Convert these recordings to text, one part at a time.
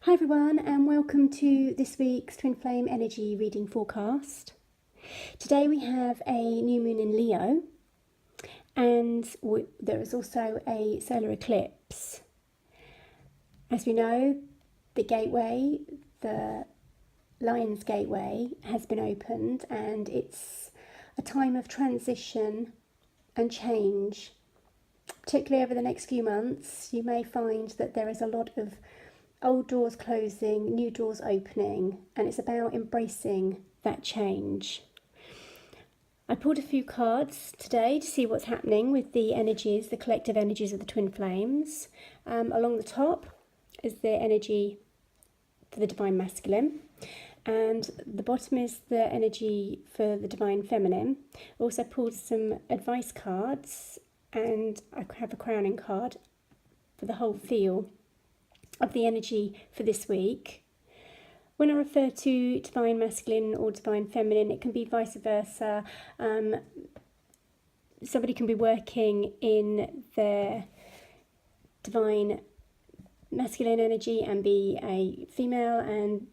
Hi everyone, and welcome to this week's Twin Flame Energy Reading Forecast. Today we have a new moon in Leo, and there is also a solar eclipse. As we know, the gateway, the Lion's Gateway, has been opened, and it's a time of transition and change. Particularly over the next few months, you may find that there is a lot of old doors closing, new doors opening, and it's about embracing that change. I pulled a few cards today to see what's happening with the energies, the collective energies of the twin flames. Along the top is the energy for the divine masculine, and the bottom is the energy for the divine feminine. I also pulled some advice cards, and I have a crowning card for the whole feel of the energy for this week. When I refer to divine masculine or divine feminine, it can be vice versa. Somebody can be working in their divine masculine energy and be a female, and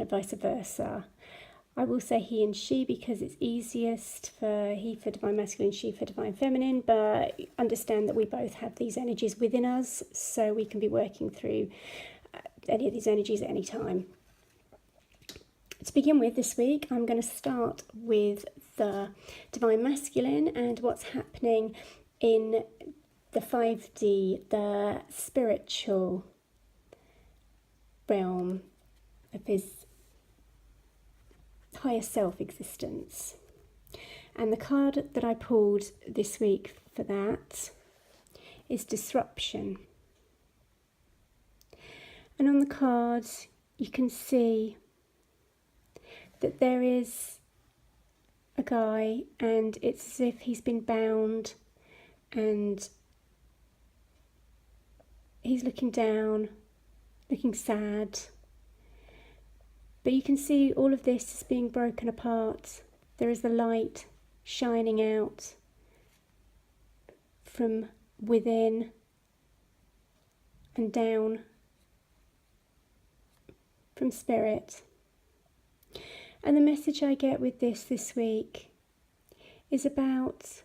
vice versa. I will say he and she because it's easiest for he for divine masculine, she for divine feminine, but understand that we both have these energies within us, so we can be working through any of these energies at any time. To begin with this week, I'm going to start with the divine masculine and what's happening in the 5D, the spiritual realm of his higher self existence. And the card that I pulled this week for that is disruption. And on the card you can see that there is a guy, and it's as if he's been bound and he's looking down, looking sad. But you can see all of this is being broken apart. There is the light shining out from within and down from spirit. And the message I get with this week is about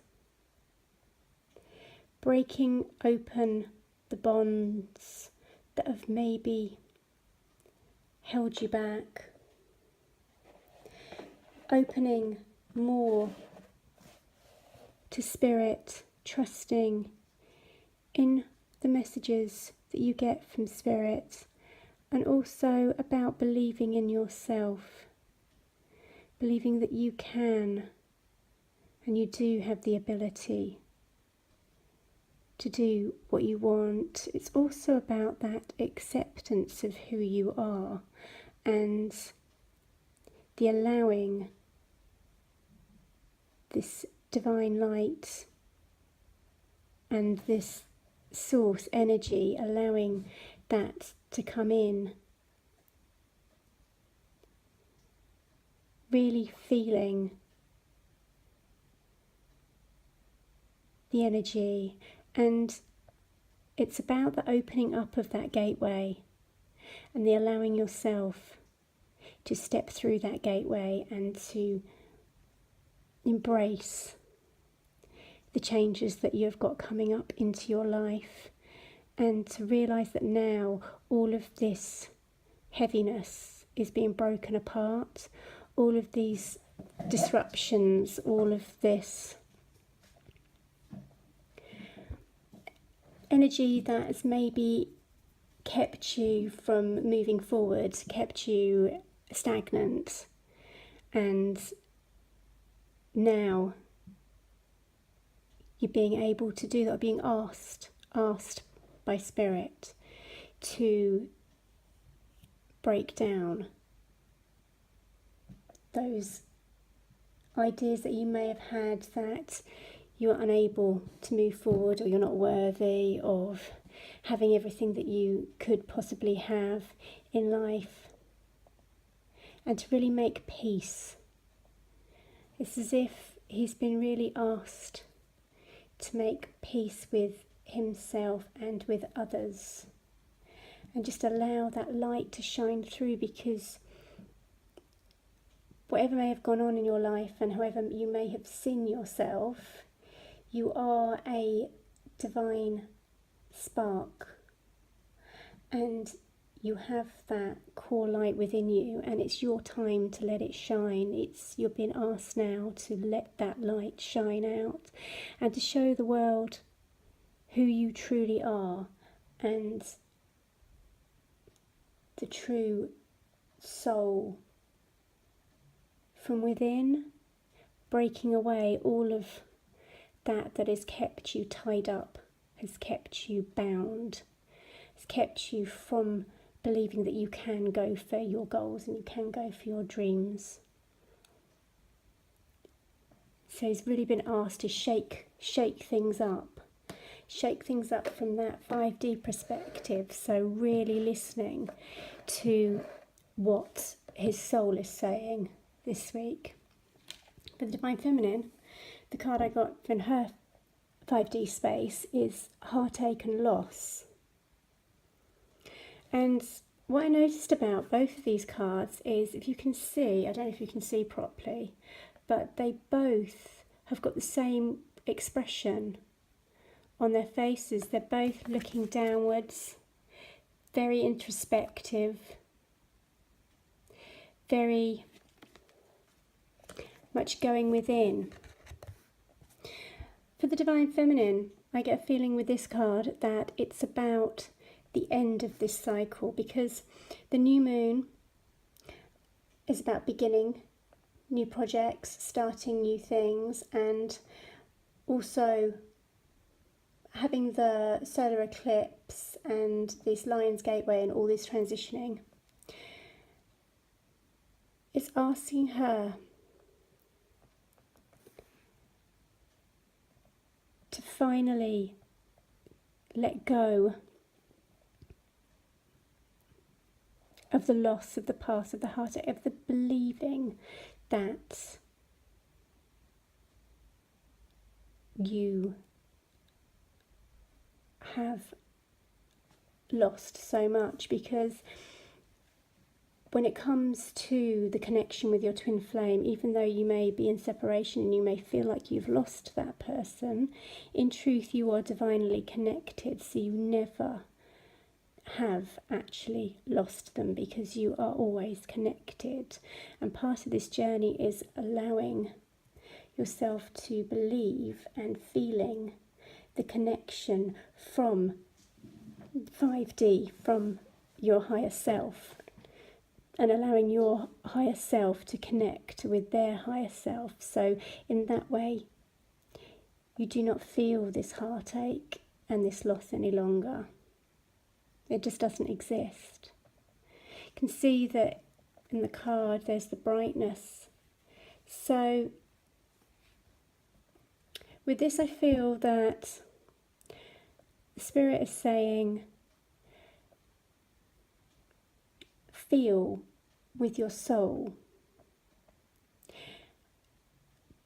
breaking open the bonds that have maybe held you back, opening more to spirit, trusting in the messages that you get from spirit, and also about believing in yourself, believing that you can and you do have the ability to do what you want. It's also about that acceptance of who you are and the allowing this divine light and this source energy, allowing that to come in, really feeling the energy. And it's about the opening up of that gateway and the allowing yourself to step through that gateway and to embrace the changes that you've got coming up into your life, and to realise that now all of this heaviness is being broken apart, all of these disruptions, all of this energy that has maybe kept you from moving forward, kept you stagnant, and now you're being able to do that, being asked by spirit to break down those ideas that you may have had that you are unable to move forward, or you're not worthy of having everything that you could possibly have in life, and to really make peace. It's as if he's been really asked to make peace with himself and with others, and just allow that light to shine through, because whatever may have gone on in your life and however you may have seen yourself, you are a divine spark, and you have that core light within you, and it's your time to let it shine. You're being asked now to let that light shine out and to show the world who you truly are, and the true soul from within, breaking away all of that has kept you tied up, has kept you bound, has kept you from believing that you can go for your goals and you can go for your dreams. So he's really been asked to shake things up. Shake things up from that 5D perspective. So really listening to what his soul is saying this week. For the Divine Feminine, the card I got in her 5D space is Heartache and Loss. And what I noticed about both of these cards is, if you can see, I don't know if you can see properly, but they both have got the same expression on their faces. They're both looking downwards, very introspective, very much going within. For the Divine Feminine, I get a feeling with this card that it's about the end of this cycle, because the new moon is about beginning new projects, starting new things, and also having the solar eclipse and this Lion's Gateway and all this transitioning. It's asking her to finally let go of the loss of the past, of the heartache, of the believing that you have lost so much. Because when it comes to the connection with your twin flame, even though you may be in separation and you may feel like you've lost that person, in truth you are divinely connected, so you never have actually lost them, because you are always connected. And part of this journey is allowing yourself to believe and feeling the connection from 5D, from your higher self, and allowing your higher self to connect with their higher self. So in that way you do not feel this heartache and this loss any longer. It just doesn't exist. You can see that in the card there's the brightness. So with this, I feel that the Spirit is saying, feel with your soul.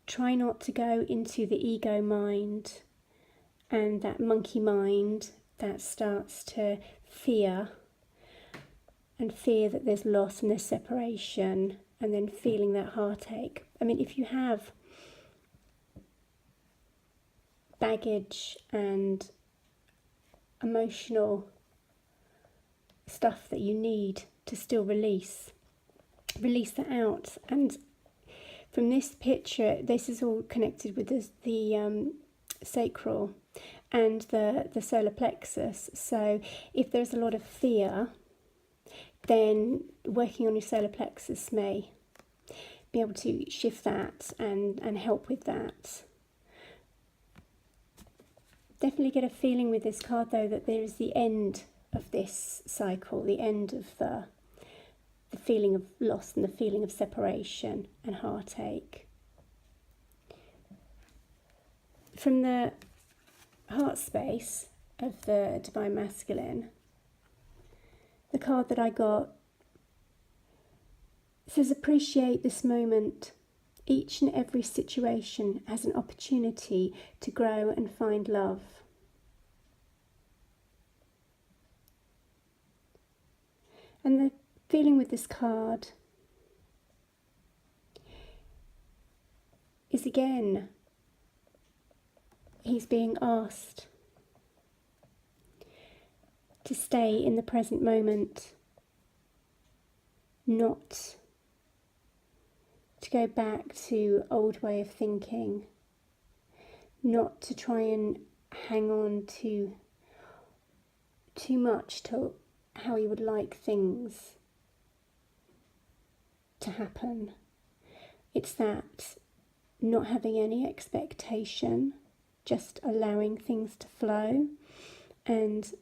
Try not to go into the ego mind and that monkey mind that starts to fear that there's loss and there's separation, and then feeling that heartache. I mean, if you have baggage and emotional stuff that you need to still release that out. And from this picture, this is all connected with the sacral and the solar plexus. So if there's a lot of fear, then working on your solar plexus may be able to shift that and help with that. Definitely get a feeling with this card, though, that there is the end of this cycle, the end of the feeling of loss and the feeling of separation and heartache. From the heart space of the Divine Masculine, the card that I got says, appreciate this moment. Each and every situation has an opportunity to grow and find love. And the feeling with this card is, again, he's being asked to stay in the present moment, not to go back to old way of thinking, not to try and hang on to too much to how you would like things to happen. It's that not having any expectation, just allowing things to flow, and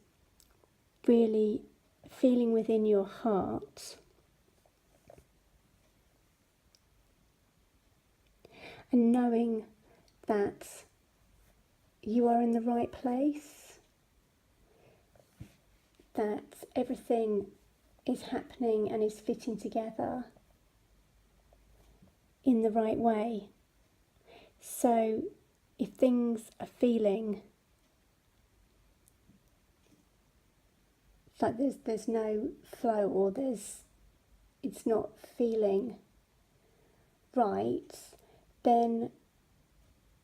really feeling within your heart and knowing that you are in the right place, that everything is happening and is fitting together in the right way. So if things are feeling like there's no flow, or it's not feeling right, then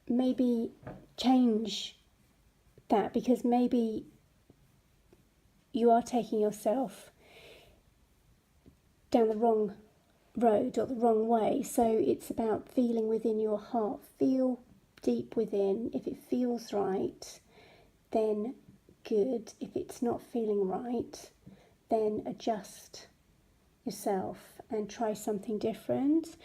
maybe change that, because maybe you are taking yourself down the wrong road or the wrong way. So it's about feeling within your heart. Feel deep within. If it feels right, then good. If it's not feeling right, then adjust yourself and try something different.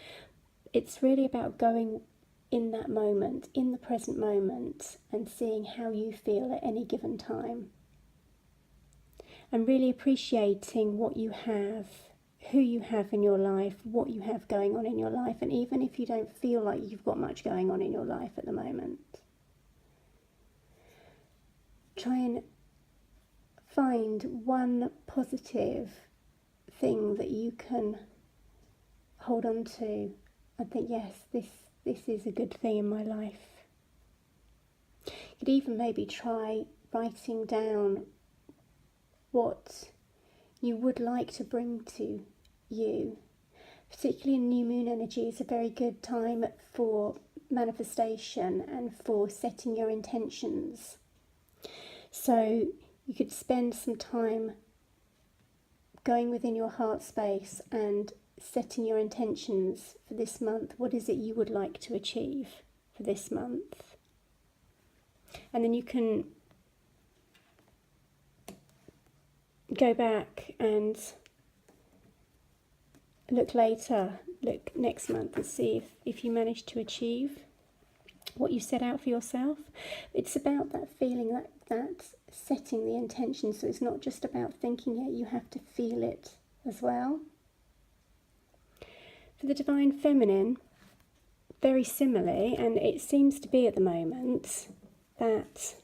It's really about going in that moment, in the present moment, and seeing how you feel at any given time. And really appreciating what you have, who you have in your life, what you have going on in your life, and even if you don't feel like you've got much going on in your life at the moment, try and find one positive thing that you can hold on to and think, yes, this is a good thing in my life. You could even maybe try writing down what you would like to bring to you. Particularly in new moon energy, is a very good time for manifestation and for setting your intentions. So you could spend some time going within your heart space and setting your intentions for this month. What is it you would like to achieve for this month? And then you can go back and look next month and see if you manage to achieve what you set out for yourself. It's about that feeling, that setting the intention. So it's not just about thinking it, you have to feel it as well. For the Divine Feminine, very similarly, and it seems to be at the moment that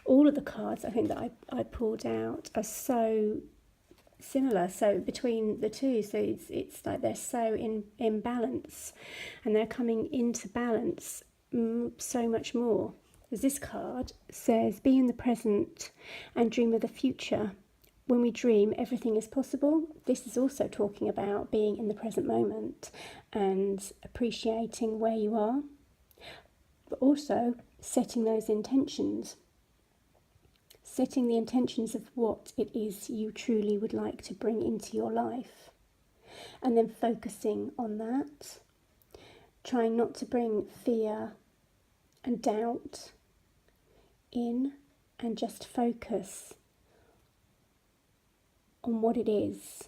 all of the cards I think that I pulled out are so similar, so between the two, so it's like they're so in balance, and they're coming into balance so much more. As this card says, be in the present and dream of the future. When we dream, everything is possible. This is also talking about being in the present moment and appreciating where you are, but also setting those intentions. Setting the intentions of what it is you truly would like to bring into your life, and then focusing on that, trying not to bring fear and doubt in, and just focus on what it is.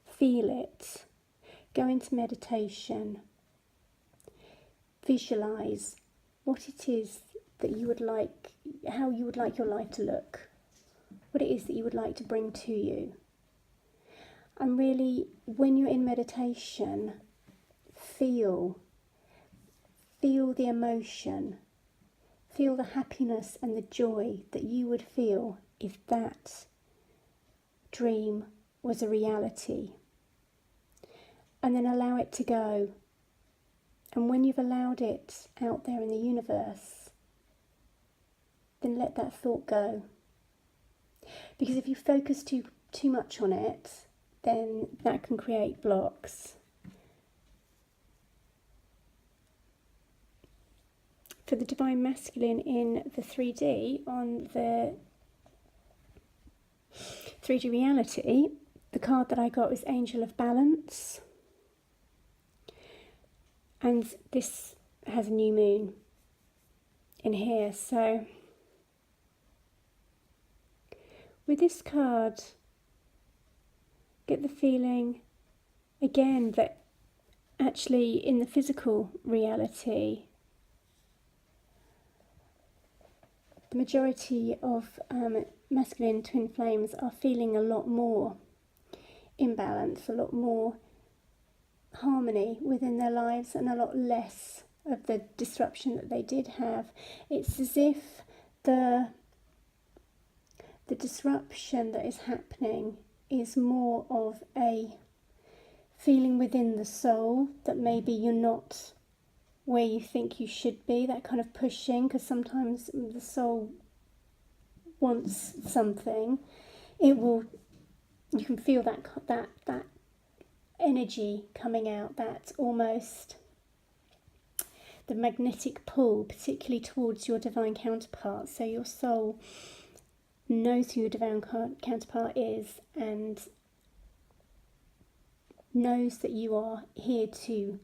Feel it. Go into meditation. Visualize what it is that you would like, how you would like your life to look, what it is that you would like to bring to you. And really, when you're in meditation, feel the emotion, feel the happiness and the joy that you would feel if that dream was a reality. And then allow it to go. And when you've allowed it out there in the universe, then let that thought go. Because if you focus too too much on it, then that can create blocks. For the Divine Masculine in the 3D, on the 3D reality, the card that I got was Angel of Balance. And this has a new moon in here. So with this card, get the feeling again that actually in the physical reality, the majority of masculine twin flames are feeling a lot more imbalance, a lot more harmony within their lives, and a lot less of the disruption that they did have. It's as if the disruption that is happening is more of a feeling within the soul that maybe you're not where you think you should be, that kind of pushing, because sometimes the soul wants something. You can feel that energy coming out, that almost the magnetic pull, particularly towards your divine counterpart. So your soul knows who your divine counterpart is and knows that you are here to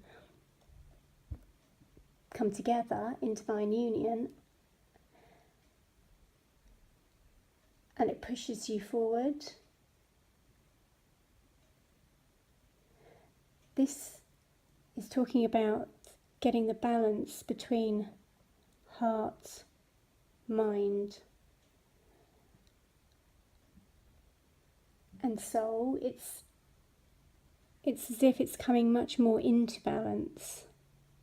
come together in divine union, and it pushes you forward. This is talking about getting the balance between heart, mind, and soul. It's as if it's coming much more into balance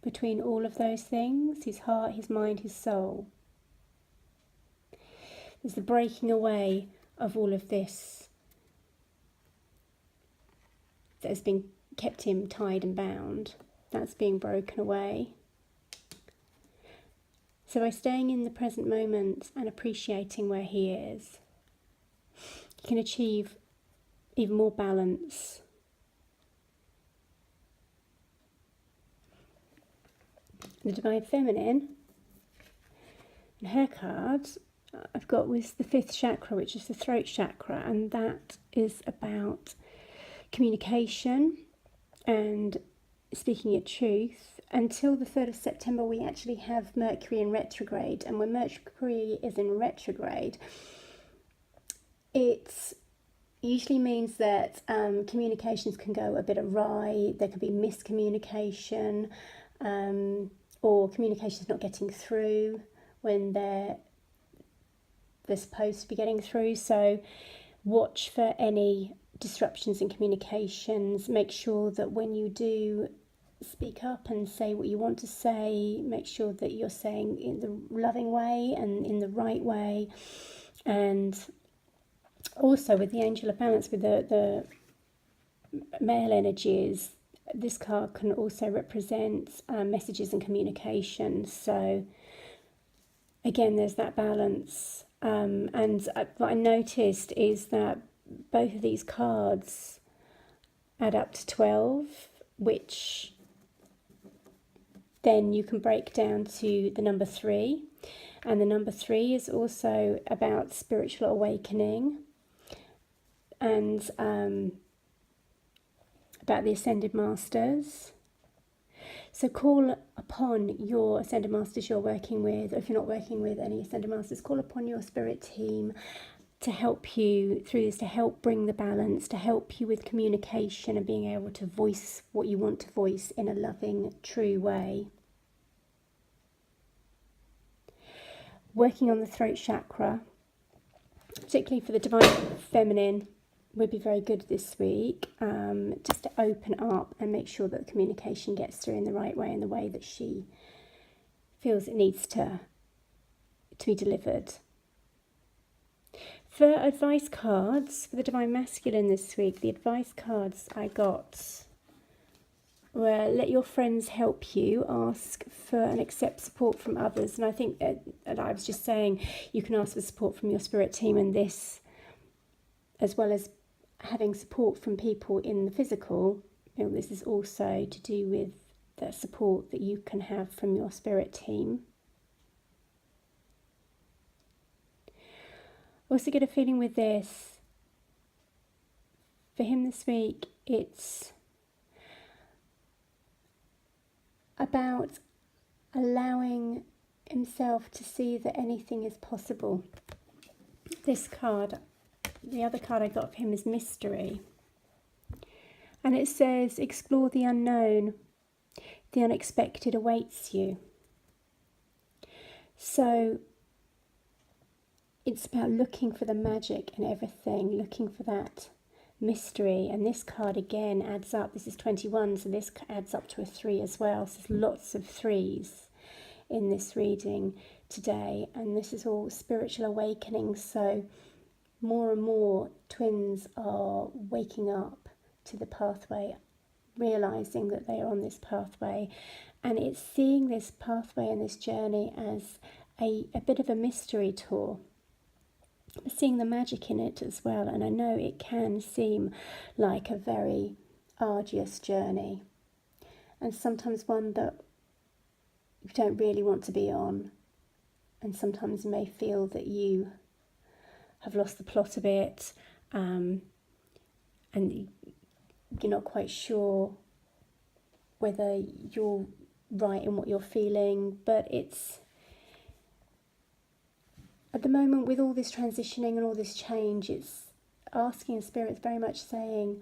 between all of those things, his heart, his mind, his soul. There's the breaking away of all of this that has been kept him tied and bound. That's being broken away. So by staying in the present moment and appreciating where he is, you can achieve even more balance. The Divine Feminine, and her card I've got was the 5th chakra, which is the throat chakra, and that is about communication and speaking your truth. Until the 3rd of September, we actually have Mercury in retrograde, and when Mercury is in retrograde, it usually means that communications can go a bit awry. There could be miscommunication, or communications not getting through when they're supposed to be getting through. So watch for any disruptions in communications. Make sure that when you do speak up and say what you want to say, make sure that you're saying in the loving way and in the right way. And also with the Angel of Balance, with the male energies, this card can also represent messages and communication. So again, there's that balance. And what I noticed is that both of these cards add up to 12, which then you can break down to the number 3. And the number 3 is also about spiritual awakening and about the Ascended Masters. So call upon your Ascended Masters you're working with, or if you're not working with any Ascended Masters, call upon your spirit team to help you through this, to help bring the balance, to help you with communication and being able to voice what you want to voice in a loving, true way. Working on the throat chakra, particularly for the Divine Feminine, would be very good this week, just to open up and make sure that the communication gets through in the right way, in the way that she feels it needs to be delivered. For advice cards for the Divine Masculine this week, the advice cards I got were: let your friends help you, ask for and accept support from others. And I think that I was just saying, you can ask for support from your spirit team, and this, as well as having support from people in the physical, this is also to do with the support that you can have from your spirit team. Also get a feeling with this, for him this week, it's about allowing himself to see that anything is possible. This card, the other card I got for him is Mystery. And it says, explore the unknown. The unexpected awaits you. So it's about looking for the magic in everything, looking for that mystery. And this card again adds up. This is 21, so this adds up to a 3 as well. So there's lots of 3s in this reading today. And this is all spiritual awakening. So more and more twins are waking up to the pathway, realizing that they are on this pathway, and it's seeing this pathway and this journey as a bit of a mystery tour, seeing the magic in it as well. And I know it can seem like a very arduous journey, and sometimes one that you don't really want to be on, and sometimes you may feel that you have lost the plot a bit, and you're not quite sure whether you're right in what you're feeling. But it's, at the moment, with all this transitioning and all this change, it's asking Spirit, very much saying,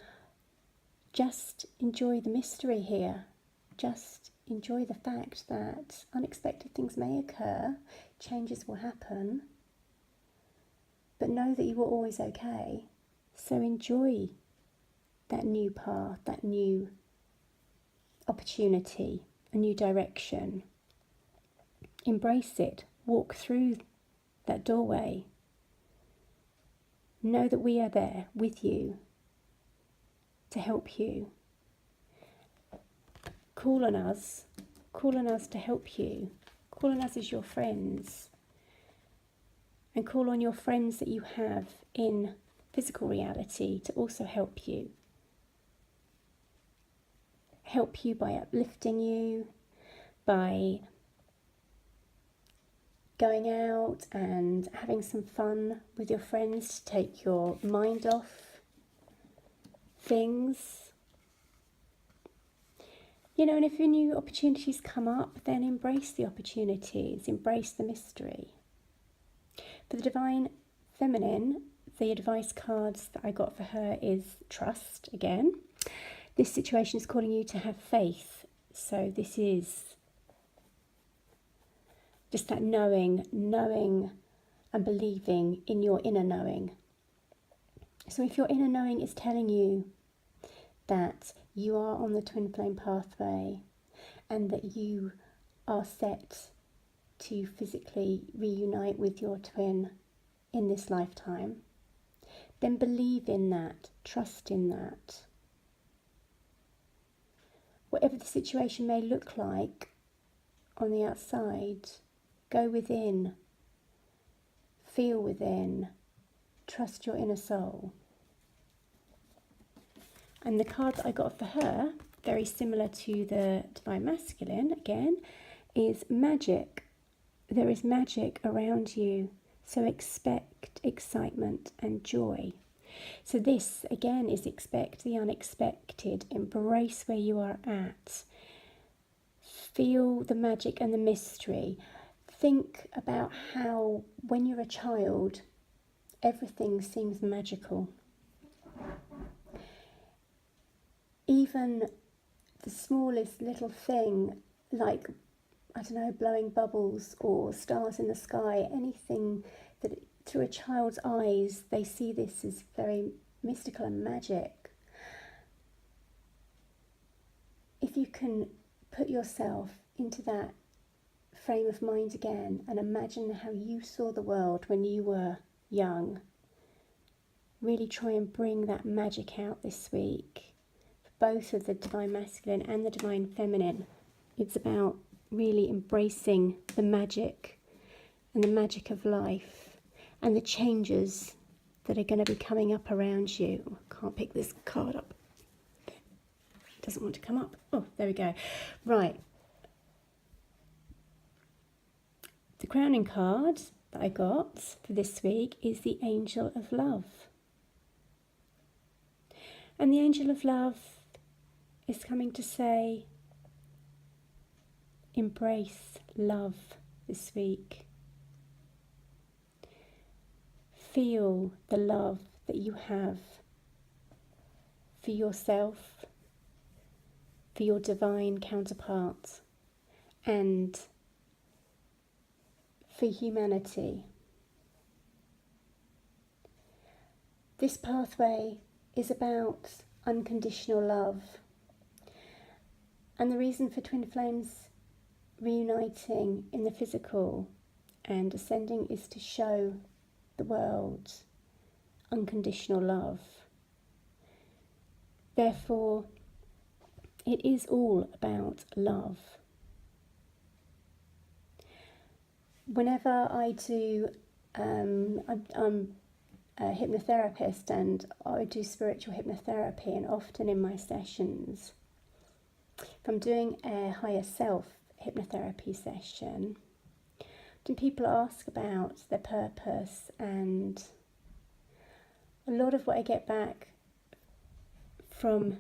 just enjoy the mystery here. Just enjoy the fact that unexpected things may occur, changes will happen, but know that you are always okay. So enjoy that new path, that new opportunity, a new direction. Embrace it. Walk through that doorway. Know that we are there with you to help you. Call on us to help you. Call on us as your friends. And call on your friends that you have in physical reality to also help you. Help you by uplifting you, by going out and having some fun with your friends to take your mind off things. And if new opportunities come up, then embrace the opportunities, embrace the mystery. For the Divine Feminine, the advice cards that I got for her is Trust again. This situation is calling you to have faith. So this is just that knowing and believing in your inner knowing. So if your inner knowing is telling you that you are on the twin flame pathway and that you are set to physically reunite with your twin in this lifetime, then believe in that, trust in that. Whatever the situation may look like on the outside, go within, feel within, trust your inner soul. And the card that I got for her, very similar to the Divine Masculine again, is Magic. There is magic around you, so expect excitement and joy. So this, again, is expect the unexpected. Embrace where you are at. Feel the magic and the mystery. Think about how, when you're a child, everything seems magical. Even the smallest little thing, like, I don't know, blowing bubbles or stars in the sky, anything that through a child's eyes, they see this as very mystical and magic. If you can put yourself into that frame of mind again and imagine how you saw the world when you were young, really try and bring that magic out this week. For both of the Divine Masculine and the Divine Feminine, it's about really embracing the magic and the magic of life and the changes that are going to be coming up around you. Can't pick this card up. It doesn't want to come up. Oh, there we go. Right. The crowning card that I got for this week is the Angel of Love. And the Angel of Love is coming to say, embrace love this week. Feel the love that you have for yourself, for your divine counterpart, and for humanity. This pathway is about unconditional love. And the reason for Twin Flames reuniting in the physical and ascending is to show the world unconditional love. Therefore, it is all about love. Whenever I do, I'm a hypnotherapist and I do spiritual hypnotherapy, and often in my sessions, if I'm doing a higher self hypnotherapy session, then people ask about their purpose, and a lot of what I get back from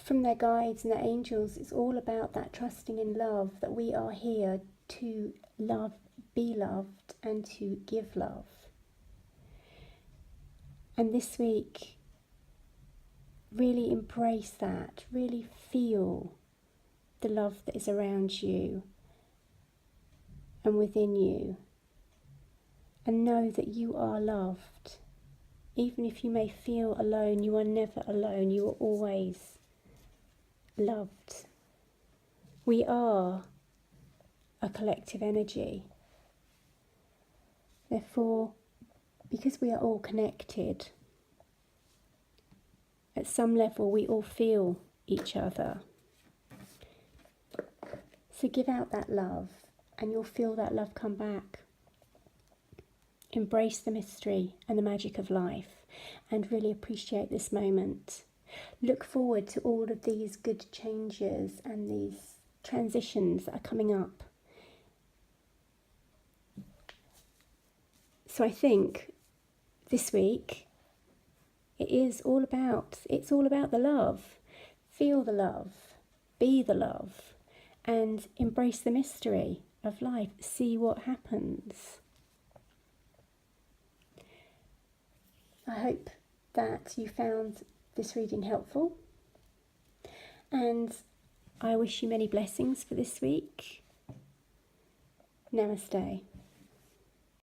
their guides and their angels is all about that trusting in love, that we are here to love, be loved, and to give love. And this week, really embrace that, really feel the love that is around you and within you, and know that you are loved. Even if you may feel alone, you are never alone, you are always loved. We are a collective energy. Therefore, because we are all connected, at some level we all feel each other. So give out that love and you'll feel that love come back. Embrace the mystery and the magic of life and really appreciate this moment. Look forward to all of these good changes and these transitions that are coming up. So I think this week it's all about the love. Feel the love, be the love, and embrace the mystery of life. See what happens. I hope that you found this reading helpful, and I wish you many blessings for this week. Namaste.